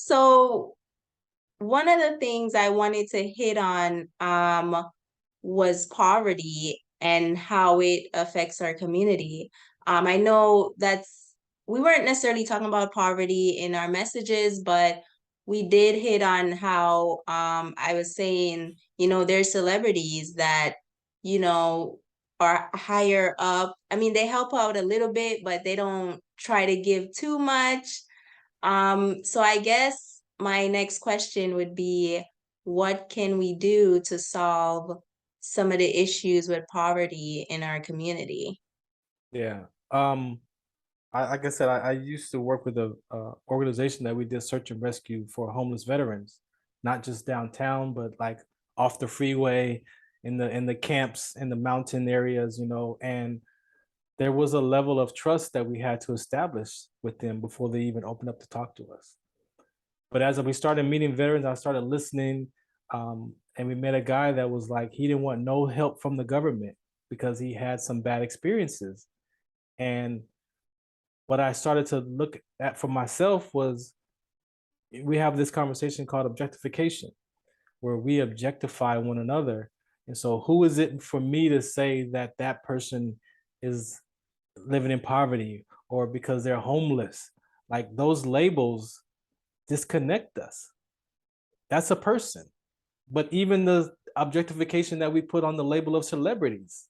So one of the things I wanted to hit on was poverty and how it affects our community. I know we weren't necessarily talking about poverty in our messages, but we did hit on how I was saying, there's celebrities that, you know, are higher up. I mean, they help out a little bit, but they don't try to give too much. So I guess my next question would be, what can we do to solve some of the issues with poverty in our community? Yeah. Like I said, I used to work with a organization that we did search and rescue for homeless veterans, not just downtown, but like off the freeway, in the camps, in the mountain areas, and there was a level of trust that we had to establish with them before they even opened up to talk to us. But as we started meeting veterans, I started listening, and we met a guy that was like, he didn't want no help from the government because he had some bad experiences. And what I started to look at for myself was, we have this conversation called objectification, where we objectify one another. And so, who is it for me to say that that person is living in poverty or because they're homeless? Like, those labels disconnect us. That's a person. But even the objectification that we put on the label of celebrities,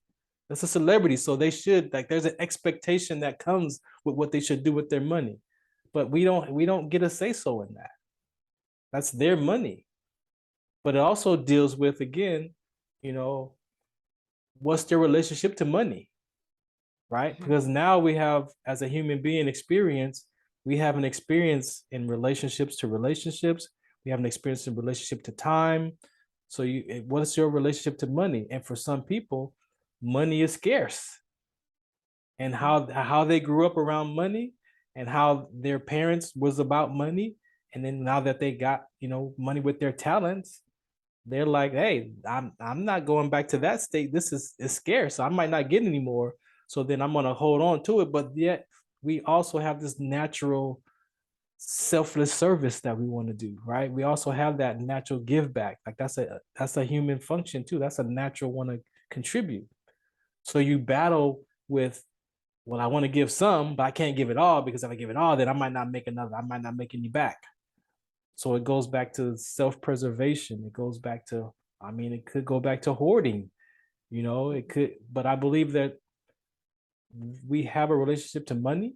that's a celebrity. So they should, like, there's an expectation that comes with what they should do with their money. But we don't get a say so in that. That's their money. But it also deals with, again, you know, what's their relationship to money, right? Mhm. Because now we have, as a human being experience, we have an experience in relationships to relationships. We have an experience in relationship to time. So what's your relationship to money? And for some people, money is scarce. And how they grew up around money and how their parents was about money. And then now that they got, money with their talents, they're like, hey, I'm not going back to that state. This is scarce. So I might not get any more. So then I'm gonna hold on to it. But yet we also have this natural selfless service that we want to do, right? We also have that natural give back. Like that's a human function too. That's a natural want to contribute. So you battle with, well, I want to give some, but I can't give it all, because if I give it all, then I might not make another. I might not make any back. So it goes back to self-preservation. It goes back to, I mean, it could go back to hoarding, it could, but I believe that we have a relationship to money.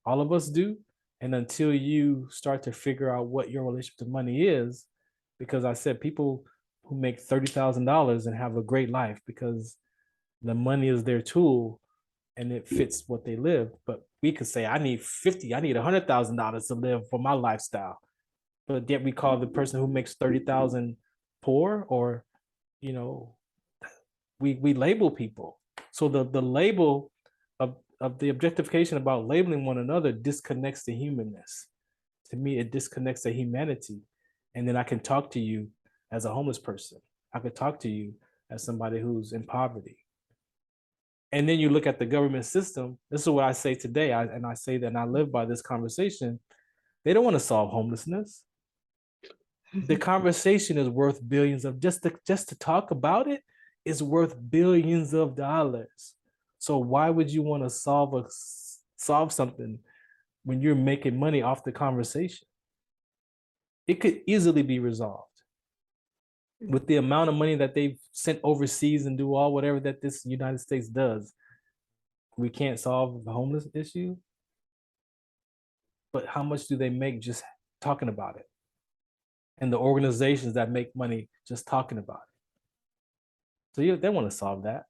All of us do. And until you start to figure out what your relationship to money is, because I said people who make $30,000 and have a great life because the money is their tool and it fits what they live. But we could say, I need $100,000 to live for my lifestyle. But yet we call the person who makes 30,000 poor, or, you know, we label people. So the label of the objectification about labeling one another disconnects the humanness. To me, it disconnects the humanity. And then I can talk to you as a homeless person. I could talk to you as somebody who's in poverty. And then you look at the government system. This is what I say today, and I say that, and I live by this conversation. They don't want to solve homelessness. The conversation is worth billions of, just to talk about it is worth billions of dollars. So why would you want to solve something when you're making money off the conversation? It could easily be resolved with the amount of money that they've sent overseas and do all whatever that this United States does. We can't solve the homeless issue, but how much do they make just talking about it? And the organizations that make money just talking about it. So they want to solve that.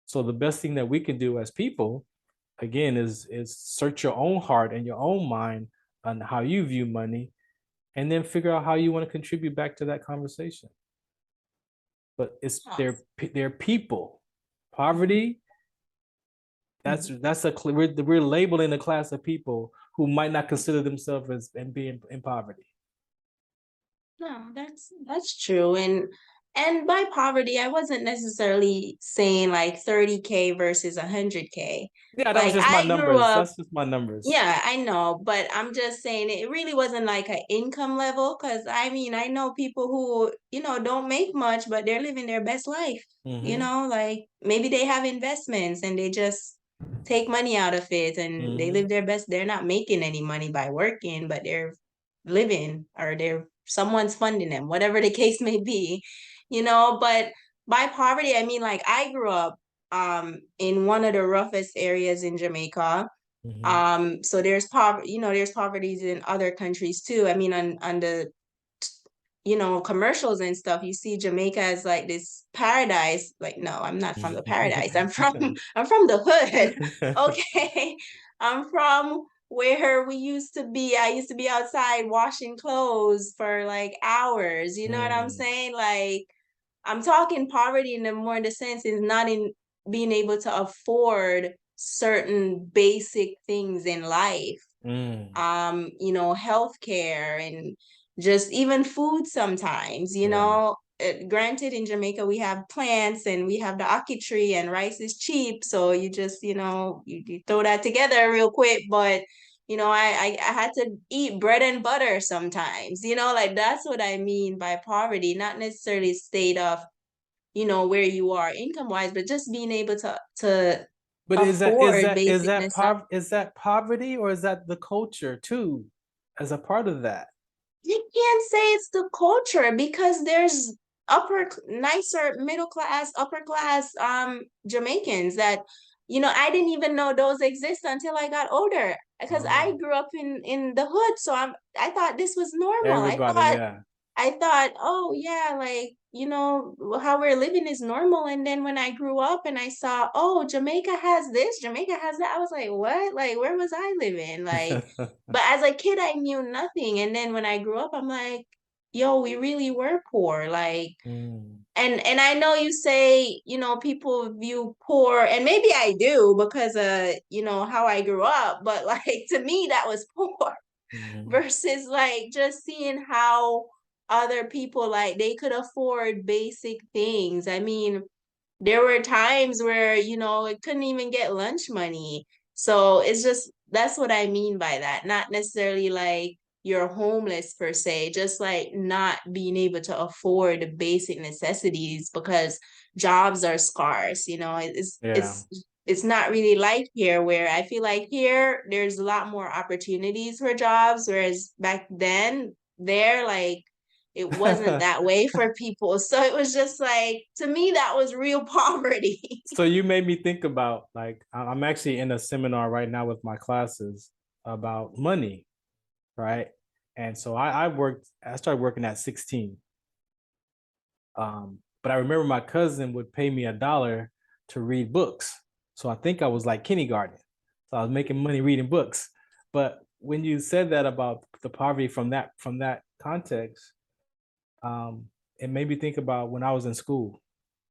So the best thing that we can do as people, again, is search your own heart and your own mind on how you view money, and then figure out how you want to contribute back to that conversation. But it's their people. Poverty, we're labeling a class of people who might not consider themselves as and being in poverty. No, that's true. And by poverty, I wasn't necessarily saying like 30K versus 100K. Yeah, that was Like just my I grew numbers. up, That's just my numbers. yeah, I know, but I'm just saying it really wasn't like an income level because I mean, I know people who, don't make much, but they're living their best life. Mm-hmm. Like maybe they have investments and they just take money out of it and they Mm-hmm. live their best. They're not making any money by working, but they're living or they're someone's funding them, whatever the case may be, but by poverty, I mean like I grew up in one of the roughest areas in Jamaica. Mm-hmm. So there's poverty, there's poverties in other countries too. I mean, on the commercials and stuff, you see Jamaica as like this paradise. Like, no, I'm not from the paradise. I'm from the hood. Okay. I'm from where we used to be. I used to be outside washing clothes for like hours. You know what I'm Mm, saying? Like, I'm talking poverty in the more in the sense is not in being able to afford certain basic things in life. mm, Healthcare and just even food sometimes, yeah. Granted, in Jamaica, we have plants and we have the ackee tree and rice is cheap. So you just, you throw that together real quick. But, I had to eat bread and butter sometimes, like that's what I mean by poverty, not necessarily state of, where you are income wise, but just being able to But afford basic necessities. is that poverty or is that the culture too, as a part of that? You can't say it's the culture because there's nicer middle class, upper class Jamaicans that, I didn't even know those exist until I got older because I Oh, grew up in the hood. So I thought this was normal. everybody, yeah. I thought, oh yeah, like, how we're living is normal. And then when I grew up and I saw, oh, Jamaica has this, Jamaica has that, I was like, what? Like, where was I living? Like, but as a kid, I knew nothing. And then when I grew up, I'm like, yo, we really were poor. Like, Mm, and I know you say, people view poor, and maybe I do because how I grew up, but like to me, that was poor mhm. versus like just seeing how other people like they could afford basic things. I mean, there were times where, it couldn't even get lunch money. So it's just that's what I mean by that. Not necessarily like you're homeless per se, just like not being able to afford the basic necessities because jobs are scarce. It's Yeah. it's it's not really like here where I feel like here there's a lot more opportunities for jobs, whereas back then there like it wasn't that way for people. So it was just like, to me, that was real poverty. So you made me think about like I'm actually in a seminar right now with my classes about money, right? And so I started working at 16. But I remember my cousin would pay me $1 to read books. So I think I was like kindergarten. So I was making money reading books. But when you said that about the poverty from that context, um, it made me think about when I was in school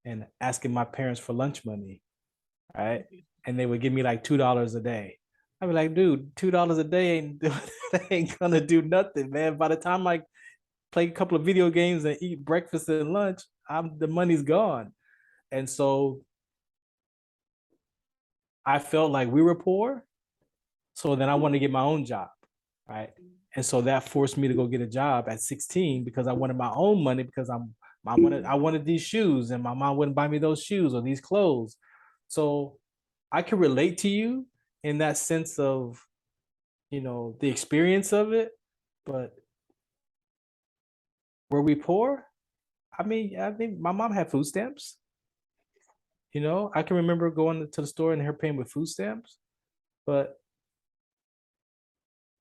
and asking my parents for lunch money, right? And they would give me like $2 a day. I'd be like, dude, $2 a day ain't gonna do nothing, man. By the time I play a couple of video games and eat breakfast and lunch, the money's gone. And so I felt like we were poor. So then I wanted to get my own job, right? And so that forced me to go get a job at 16 because I wanted my own money because I wanted these shoes and my mom wouldn't buy me those shoes or these clothes. So I can relate to you in that sense of, the experience of it, but were we poor? I think my mom had food stamps. I can remember going to the store and her paying with food stamps, but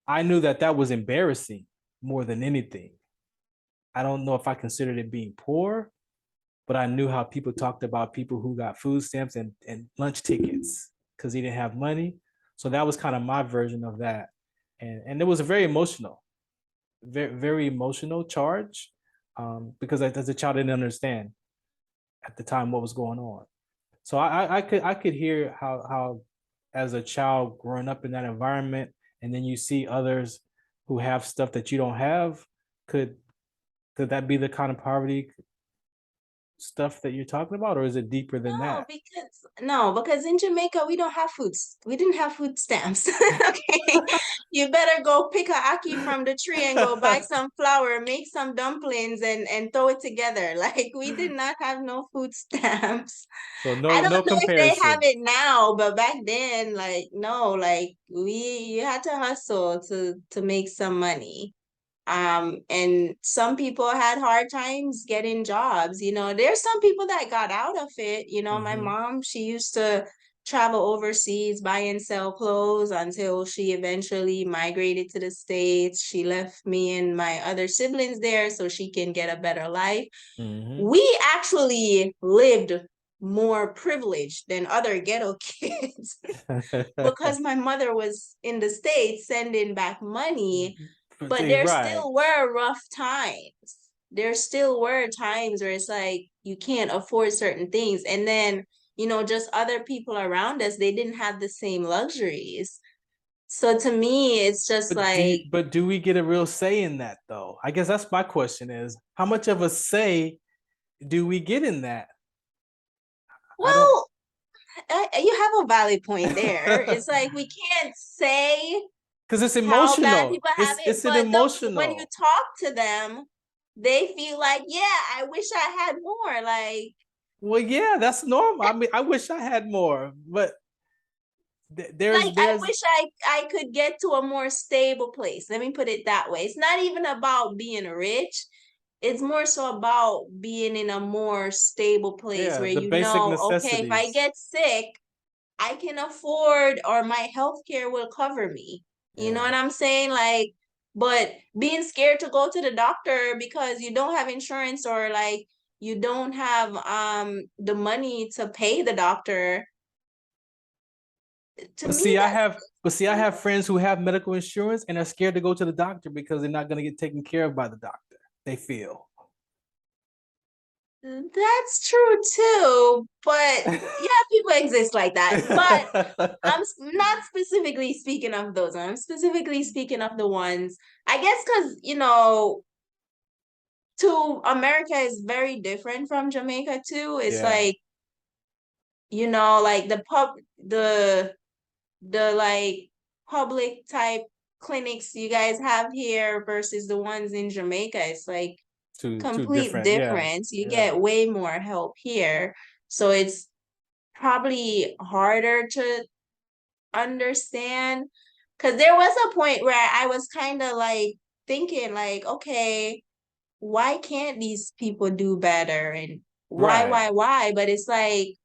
I knew that that was embarrassing more than anything. I don't know if I considered it being poor, but I knew how people talked about people who got food stamps and lunch tickets because he didn't have money. So that was kind of my version of that. And it was a very emotional, very, very emotional charge because as a child, I didn't understand at the time what was going on. So I could hear how as a child growing up in that environment, and then you see others who have stuff that you don't have, could that be the kind of poverty stuff that you're talking about, or is it deeper than that? Because in Jamaica we don't have foods. We didn't have food stamps. Okay. You better go pick a ackee from the tree and go buy some flour, make some dumplings and throw it together. Like we did not have no food stamps. So I no don't know if they have comparison. it now, but back then, like no, like you had to hustle to make some money. And some people had hard times getting jobs. There's some people that got out of it. My Hmm. mom, she used to travel overseas, buy and sell clothes until she eventually migrated to the States. She left me and my other siblings there so she can get a better life. Hmm. We actually lived more privileged than other ghetto kids because my mother was in the States sending back money, but there Right. still were rough times. There still were times where it's like you can't afford certain things. And then, just other people around us, they didn't have the same luxuries. So to me, it's just like, But do we get a real say in that though? I guess that's my question is how much of a say do we get in that? I don't well, you have a valid point there. It's like we can't say because it's how bad emotional. people have it, It's an but when you emotional. talk to them, they feel like, yeah, I wish I had more. Like, Well, yeah, that's normal. I mean, I wish I had more, but I there's wish I could get to a more stable place. Let me put it that way. It's not even about being rich. It's more so about being in a more stable place yeah, where the basic okay, if I necessities. get sick, I can afford or my healthcare will cover me. You know Yeah. what I'm saying? Like, but being scared to go to the doctor because you don't have insurance or like you don't have the money to pay the doctor, to me I have friends who have medical insurance and are scared to go to the doctor because they're not going to get taken care of by the doctor. They feel. that's true too. But yeah, people exist like that. But not specifically speaking of those. I'm specifically speaking of the ones, I guess, because to America is very different from Jamaica too. It's Yeah. like, like the like public type clinics you guys have here versus the ones in Jamaica. It's like Too complete different. Yeah. difference. You Yeah. get way more help here. So it's probably harder to understand. Because there was a point where I was kind of like thinking like, okay, why can't these people do better? And Right. why? But it's like,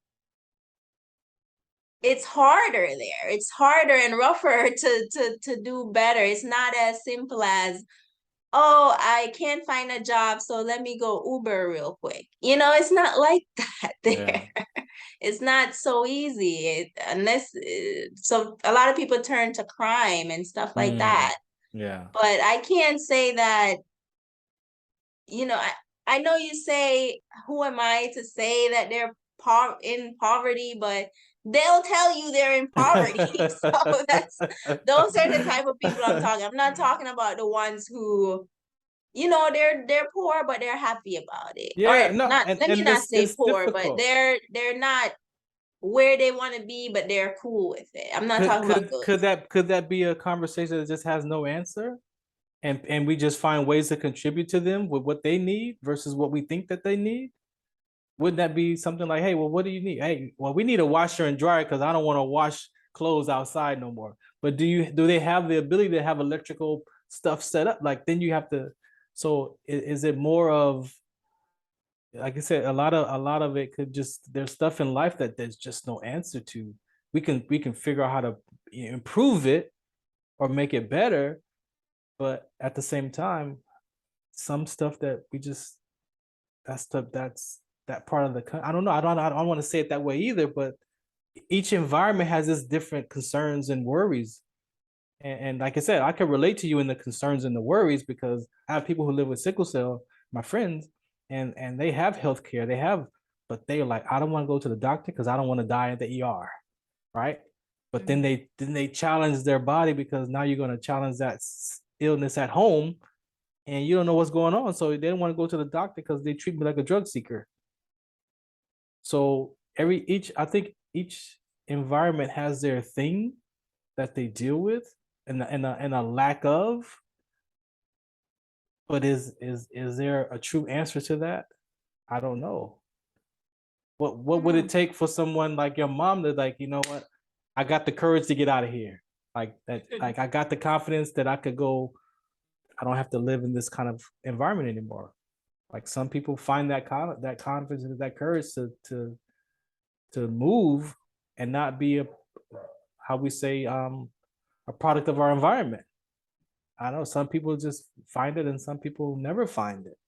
it's harder there. It's harder and rougher to do better. It's not as simple as, oh, I can't find a job, so let me go Uber real quick. It's not like that Yeah. there. It's not so easy so a lot of people turn to crime and stuff like Mm. that. Yeah. But I can't say that, I know you say, who am I to say that they're in poverty, but they'll tell you they're in poverty. So those are the type of people I'm talking. I'm not talking about the ones who, they're poor, but they're happy about it. Yeah, Or no, not, let me and not say it's poor, but difficult. they're not where they want to be, but they're cool with it. I'm not talking about those. Could that be a conversation that just has no answer? And we just find ways to contribute to them with what they need versus what we think that they need? Wouldn't that be something like, hey, well, what do you need? Hey, well, we need a washer and dryer because I don't want to wash clothes outside no more. But do they have the ability to have electrical stuff set up? Like then you have to. So is it more of, like I said, a lot of it could just, there's stuff in life that there's just no answer to. We can figure out how to improve it or make it better, but at the same time, some stuff that we just, that stuff that's that part of the, I don't know, I don't want to say it that way either, but each environment has its different concerns and worries. And like I said, I can relate to you in the concerns and the worries because I have people who live with sickle cell, my friends, and they have health care, they have, but they're like, I don't want to go to the doctor because I don't want to die at the ER, right? But Mhm. then they challenge their body because now you're going to challenge that illness at home and you don't know what's going on. So they don't want to go to the doctor because they treat me like a drug seeker. So I think each environment has their thing that they deal with and a lack of. But is there a true answer to that? I don't know. What would it take for someone like your mom to, like, you know what? I got the courage to get out of here. Like that, like I got the confidence that I could go, I don't have to live in this kind of environment anymore. Like some people find that confidence and that courage to move and not be a, how we say, a product of our environment. I know some people just find it and some people never find it.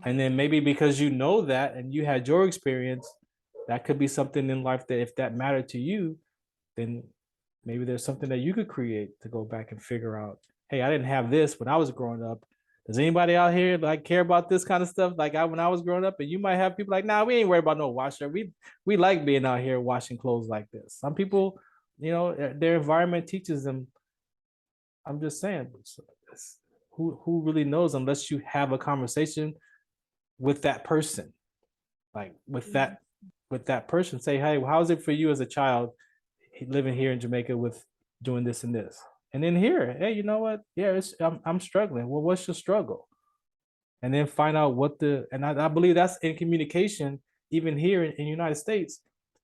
And then maybe because you know that and you had your experience, that could be something in life that if that mattered to you, then maybe there's something that you could create to go back and figure out, hey, I didn't have this when I was growing up. Does anybody out here like care about this kind of stuff? Like when I was growing up, and you might have people like, nah, we ain't worried about no washer. We like being out here washing clothes like this. Some people, you know, their environment teaches them. I'm just saying, who really knows unless you have a conversation with that person, like with that person. Say, hey, how is it for you as a child living here in Jamaica with doing this and this? And then here, hey, you know what? Yeah, I'm struggling. Well, what's your struggle? And then find out and I believe that's in communication. Even here in the United States,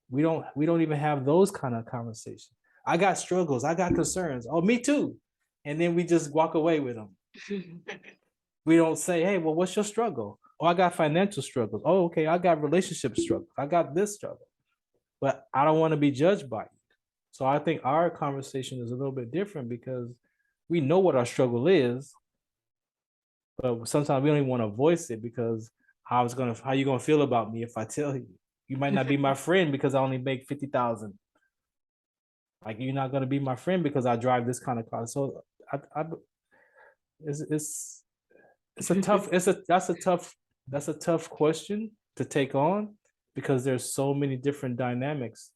we don't even have those kind of conversations. I got struggles, I got concerns. Oh, me too. And then we just walk away with them. We don't say, hey, well, what's your struggle? Oh, I got financial struggles. Oh, okay, I got relationship struggles. I got this struggle. But I don't want to be judged by it. So I think our conversation is a little bit different because we know what our struggle is, but sometimes we don't even want to voice it because how you gonna feel about me if I tell you? You might not be my friend because I only make 50,000. Like you're not gonna be my friend because I drive this kind of car. So it's a tough that's a tough question to take on because there's so many different dynamics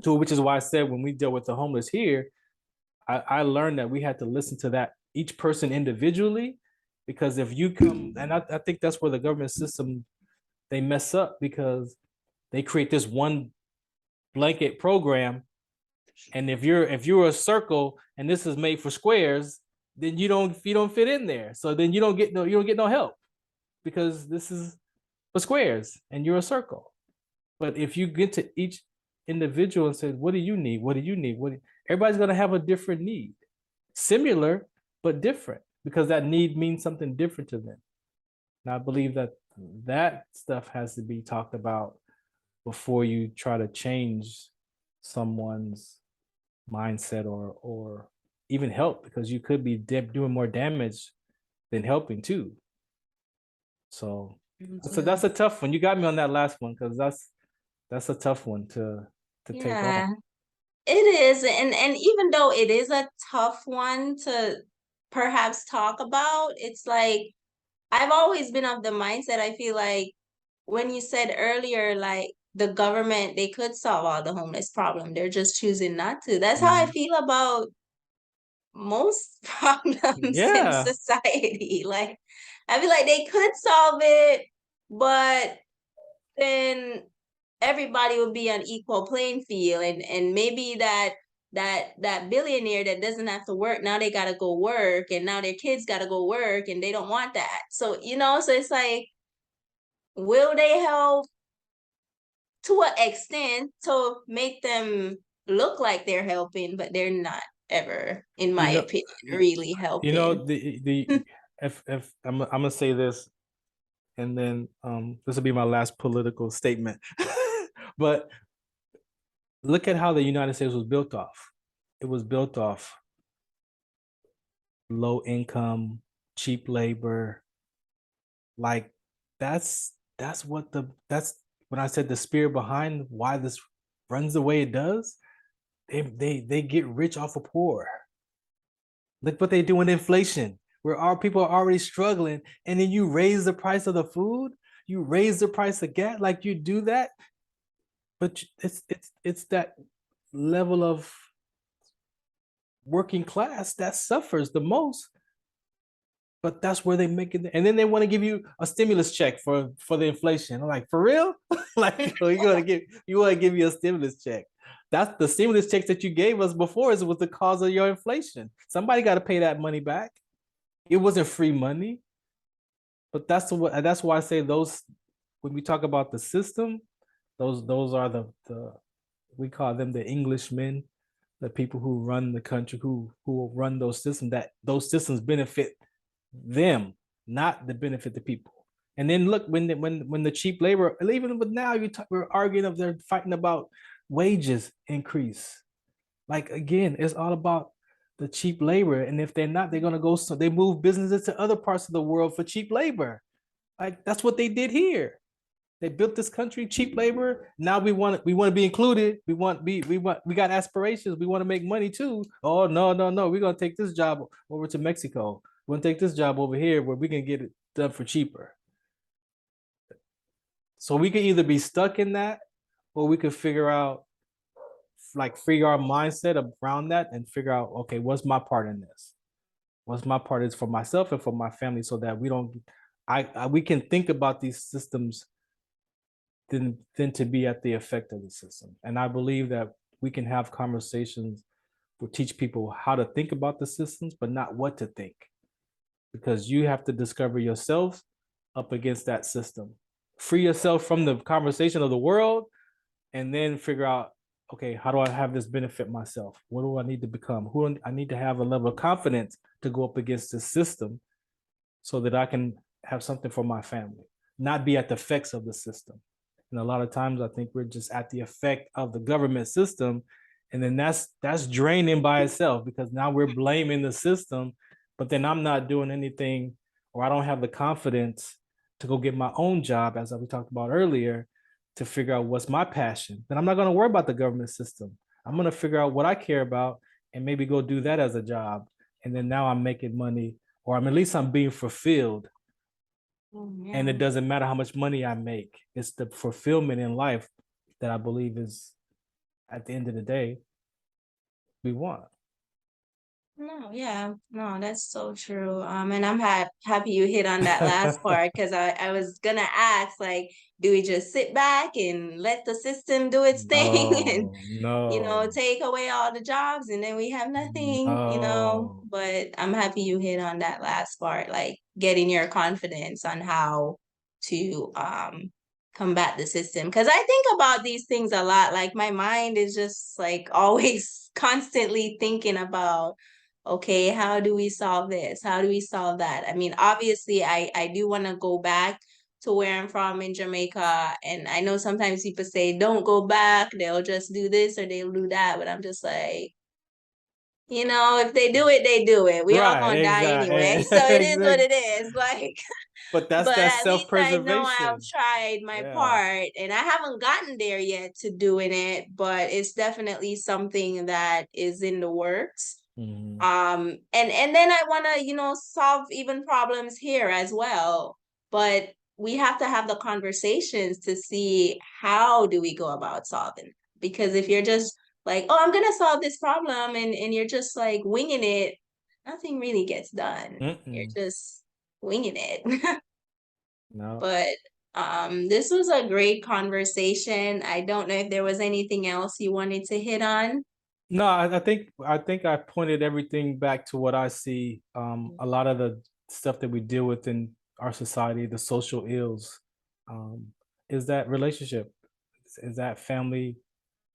to it, which is why I said when we deal with the homeless here, I learned that we had to listen to that each person individually, because if you come, and I think that's where the government system, they mess up because they create this one blanket program, and if you're a circle and this is made for squares, then you don't fit in there. So then you don't get no help because this is for squares and you're a circle. But if you get to each individual and say, what do you need? What do you need? Everybody's gonna have a different need, similar but different, because that need means something different to them. And I believe that stuff has to be talked about before you try to change someone's mindset or even help, because you could be doing more damage than helping too. So that's a tough one. You got me on that last one because that's a tough one to take on. It is, and even though it is a tough one to perhaps talk about, it's like I've always been of the mindset, I feel like when you said earlier, like the government, they could solve all the homeless problem. They're just choosing not to. That's how I feel about most problems in Yeah. society. Like I feel like they could solve it, but then everybody would be on equal playing field, and maybe that billionaire that doesn't have to work, now they got to go work, and now their kids got to go work, and they don't want that. So so it's like, will they help to an extent to make them look like they're helping, but they're not ever, in my opinion, really helping. The if I'm gonna say this, and then this will be my last political statement. But look at how the United States was built off. It was built off low income, cheap labor. Like that's when I said the spirit behind why this runs the way it does. They get rich off of poor. Look what they do with inflation, where our people are already struggling, and then you raise the price of the food, you raise the price of gas, like you do that. But it's that level of working class that suffers the most. But that's where they make it. And then they want to give you a stimulus check for the inflation. I'm like, for real? Like, you want to give you a stimulus check. That's the stimulus checks that you gave us before was the cause of your inflation. Somebody got to pay that money back. It wasn't free money. But that's why I say those, when we talk about the system, those are the we call them the Englishmen, the people who run the country, who run those systems, that those systems benefit them, not the benefit the people. And then look, when the cheap labor, even with now we're arguing of they're fighting about wages increase. Like again, it's all about the cheap labor. And if they're not, they're gonna go, so they move businesses to other parts of the world for cheap labor. Like that's what they did here. They built this country, cheap labor. Now we want to be included. We got aspirations. We want to make money too. Oh no, no, no. We're gonna take this job over to Mexico. We're gonna take this job over here where we can get it done for cheaper. So we can either be stuck in that, or we could figure out, like, figure our mindset around that and figure out, okay, what's my part in this? What's my part is for myself and for my family, so that we don't, we can think about these systems than to be at the effect of the system. And I believe that we can have conversations to teach people how to think about the systems, but not what to think, because you have to discover yourself up against that system. Free yourself from the conversation of the world, and then figure out, okay, how do I have this benefit myself? What do I need to become? Who I need to have a level of confidence to go up against this system, so that I can have something for my family, not be at the effects of the system. And a lot of times I think we're just at the effect of the government system. And then that's draining by itself, because now we're blaming the system, but then I'm not doing anything, or I don't have the confidence to go get my own job, as we talked about earlier, to figure out what's my passion. Then I'm not going to worry about the government system. I'm going to figure out what I care about and maybe go do that as a job. And then now I'm making money, or at least I'm being fulfilled. Oh, yeah. And it doesn't matter how much money I make. It's the fulfillment in life that I believe is, at the end of the day, we want. No, yeah, no, that's so true. And I'm happy you hit on that last part, because I was gonna ask, like, do we just sit back and let the system do its thing and take away all the jobs, and then we have nothing. But I'm happy you hit on that last part, like getting your confidence on how to combat the system. Because I think about these things a lot. Like my mind is just like always constantly thinking about, okay, how do we solve this? How do we solve that? I mean, obviously, I do want to go back to where I'm from in Jamaica. And I know sometimes people say, don't go back. They'll just do this or they'll do that. But I'm just like, if they do it, they do it. We all gonna die anyway. So it is what it is. Like, but that's but that at least I know self-preservation. I've tried my part, and I haven't gotten there yet to doing it, but it's definitely something that is in the works. Mm-hmm. And then I want to, solve even problems here as well. But we have to have the conversations to see how do we go about solving. Because if you're just like, oh, I'm gonna solve this problem, and you're just like winging it, nothing really gets done. You're just winging it. No. But this was a great conversation. I don't know if there was anything else you wanted to hit on. No, I think I pointed everything back to what I see. A lot of the stuff that we deal with in our society, the social ills, is that relationship, is that family.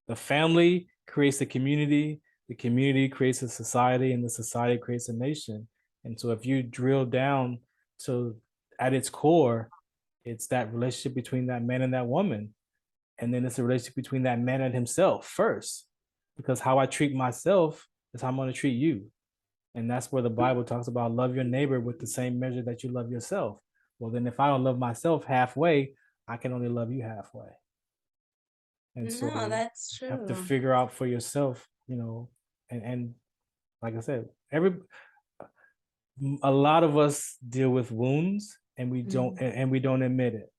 The family creates the community creates a society, and the society creates a nation. And so if you drill down to, at its core, it's that relationship between that man and that woman. And then it's a relationship between that man and himself first. Because how I treat myself is how I'm going to treat you. And that's where the Bible talks about love your neighbor with the same measure that you love yourself. Well, then if I don't love myself halfway, I can only love you halfway. And so that's true. You have to figure out for yourself, and like I said, a lot of us deal with wounds, and we don't admit it.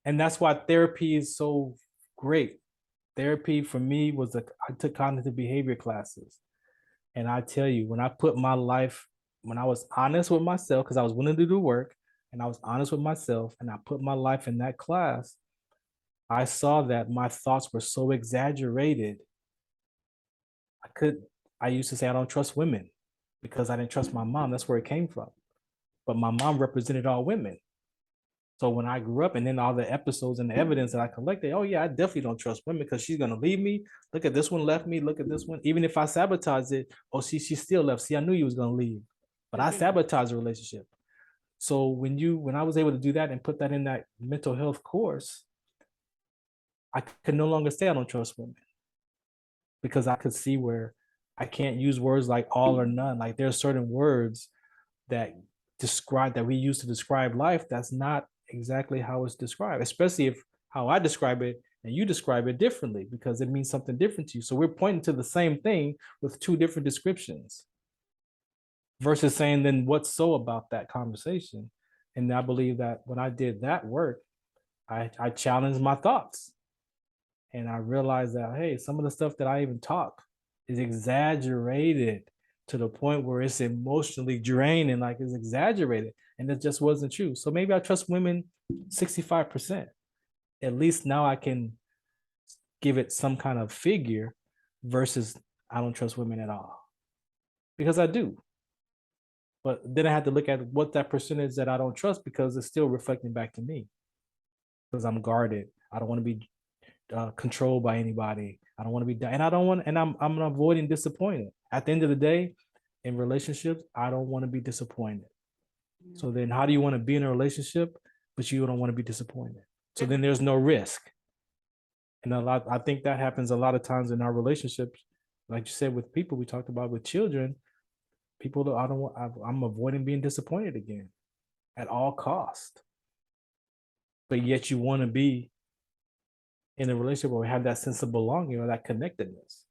And that's why therapy is so great. Therapy for me I took cognitive behavior classes. And I tell you, when I put my life when I was honest with myself, because I was willing to do work and I was honest with myself and I put my life in that class, I saw that my thoughts were so exaggerated. I could, I used to say I don't trust women because I didn't trust my mom. That's where it came from. But my mom represented all women. So when I grew up, and then all the episodes and the evidence that I collected, oh yeah, I definitely don't trust women because she's gonna leave me. Look at this one left me. Look at this one. Even if I sabotage it, oh, she still left. See, I knew you was gonna leave, but I sabotaged the relationship. So when I was able to do that and put that in that mental health course, I could no longer say I don't trust women because I could see where I can't use words like all or none. Like there are certain words that we use to describe life that's not exactly how it's described, especially if how I describe it and you describe it differently because it means something different to you. So we're pointing to the same thing with two different descriptions versus saying then what's so about that conversation. And I believe that when I did that work, I challenged my thoughts and I realized that, hey, some of the stuff that I even talk is exaggerated to the point where it's emotionally draining, like it's exaggerated. And it just wasn't true. So maybe I trust women 65%. At least now I can give it some kind of figure versus I don't trust women at all. Because I do. But then I had to look at what that percentage that I don't trust because it's still reflecting back to me. Because I'm guarded. I don't want to be controlled by anybody. I don't want to be, and I don't want, and I'm avoiding disappointment. At the end of the day, in relationships, I don't want to be disappointed. So then, how do you want to be in a relationship, but you don't want to be disappointed? So then, there's no risk. And I think that happens a lot of times in our relationships, like you said, with people we talked about with children. People that I'm avoiding being disappointed again, at all cost. But yet, you want to be in a relationship where we have that sense of belonging or that connectedness.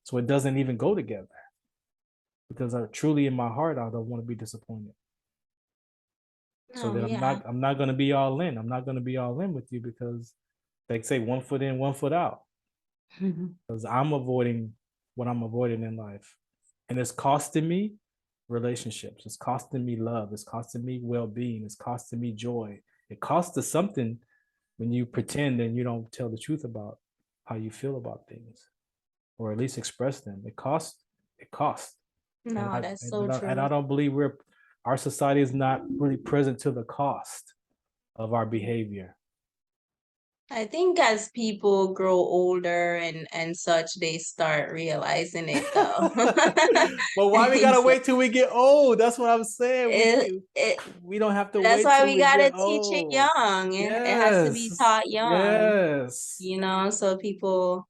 So it doesn't even go together because I truly in my heart, I don't want to be disappointed. So then I'm not going to be all in. I'm not going to be all in with you because they say 1 foot in, 1 foot out. Because I'm avoiding what I'm avoiding in life. And it's costing me relationships. It's costing me love. It's costing me well-being. It's costing me joy. It costs us something when you pretend and you don't tell the truth about how you feel about things, or at least express them. It costs. No, that's so true. And I don't believe our society is not really present to the cost of our behavior. I think as people grow older and such, they start realizing it though. Well, why we gotta wait till we get old? That's what I'm saying. We don't have to that's wait why till we we gotta get teach it old. young. It has to be taught young. Yes. You know, so people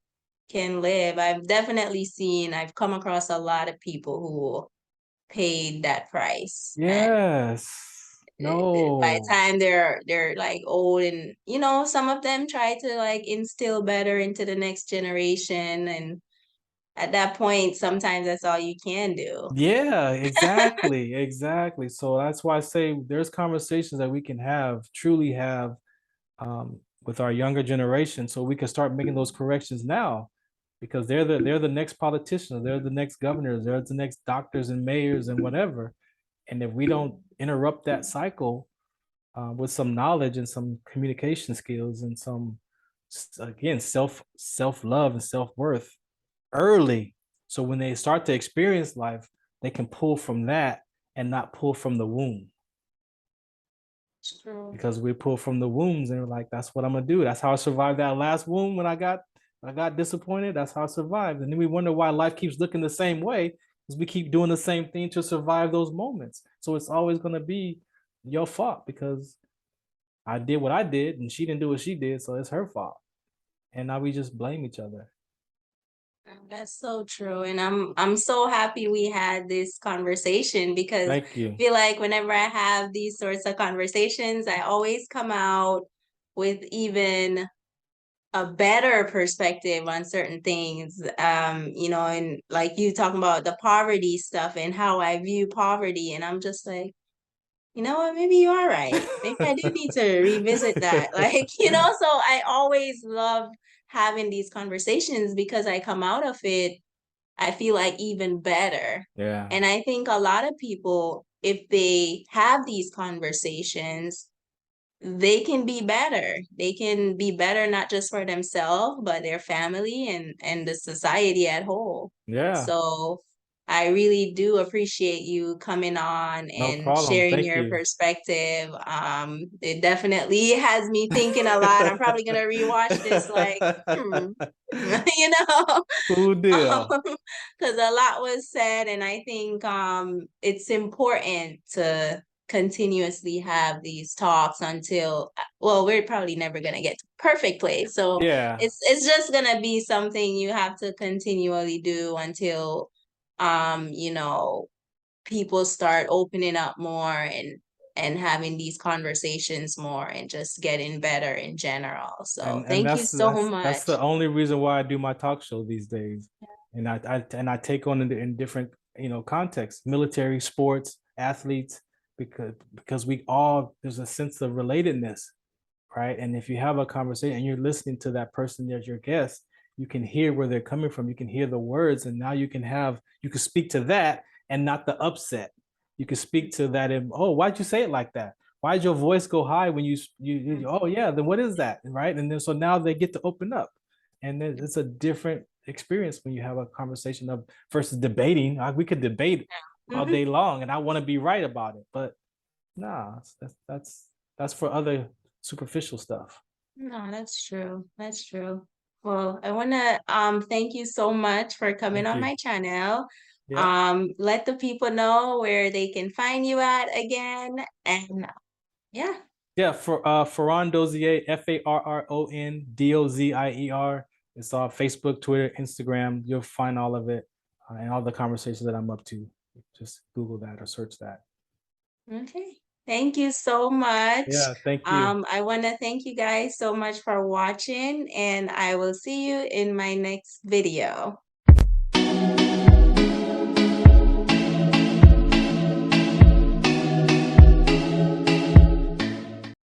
can live. I've come across a lot of people who paid that price. And Yes. by the No. time they're like old, and you know, some of them try to like instill better into the next generation, and at that point sometimes that's all you can do. Yeah, exactly. Exactly. So that's why I say there's conversations that we can truly have with our younger generation, so we can start making those corrections now, because they're the next politicians, they're the next governors, they're the next doctors and mayors and whatever. And if we don't interrupt that cycle with some knowledge and some communication skills and some, again, self love and self worth early, so when they start to experience life, they can pull from that and not pull from the womb. True. Because we pull from the wombs and we're like, that's what I'm gonna do. That's how I survived that last womb when I got disappointed. That's how I survived. And then we wonder why life keeps looking the same way, because we keep doing the same thing to survive those moments. So it's always gonna be your fault because I did what I did and she didn't do what she did, so it's her fault. And now we just blame each other. That's so true. And I'm so happy we had this conversation, because Thank you. I feel like whenever I have these sorts of conversations, I always come out with even a better perspective on certain things. You know, and like you talking about the poverty stuff and how I view poverty, and I'm just like, you know what, maybe you are right. Maybe I do need to revisit that. Like, you know, so I always love having these conversations because I come out of it I feel like even better. Yeah. And I think a lot of people, if they have these conversations, they can be better. They can be better not just for themselves, but their family and the society at whole. Yeah. So I really do appreciate you coming on No and problem. sharing Thank your you. perspective. It definitely has me thinking a lot. I'm probably gonna rewatch this like, you know, Cool deal. because a lot was said, and I think it's important to continuously have these talks until, well, we're probably never gonna get to perfect place. So Yeah. it's just gonna be something you have to continually do until you know, people start opening up more and having these conversations more and just getting better in general. So And thank you that's so that's the much. only reason why I do my talk show these days. And I take on in different, contexts, military, sports, athletes, because we all, there's a sense of relatedness, right? And if you have a conversation and you're listening to that person as your guest, you can hear where they're coming from. You can hear the words, and now you can speak to that and not the upset. You can speak to that and, oh, why'd you say it like that? Why'd your voice go high when oh yeah, then what is that, right? And then so now they get to open up, and then it's a different experience when you have a conversation of versus debating. We could debate all Mhm. day long, and I want to be right about it, but nah, that's for other superficial stuff. No, that's true. That's true. Well, I want to thank you so much for coming Thank on you. my channel. Yeah. Let the people know where they can find you at again. And yeah. Yeah, for Farron Dozier, FarronDozier. It's on Facebook, Twitter, Instagram. You'll find all of it, and all the conversations that I'm up to. Just Google that or search that. Okay. Thank you so much. Yeah, thank you. I want to thank you guys so much for watching, and I will see you in my next video.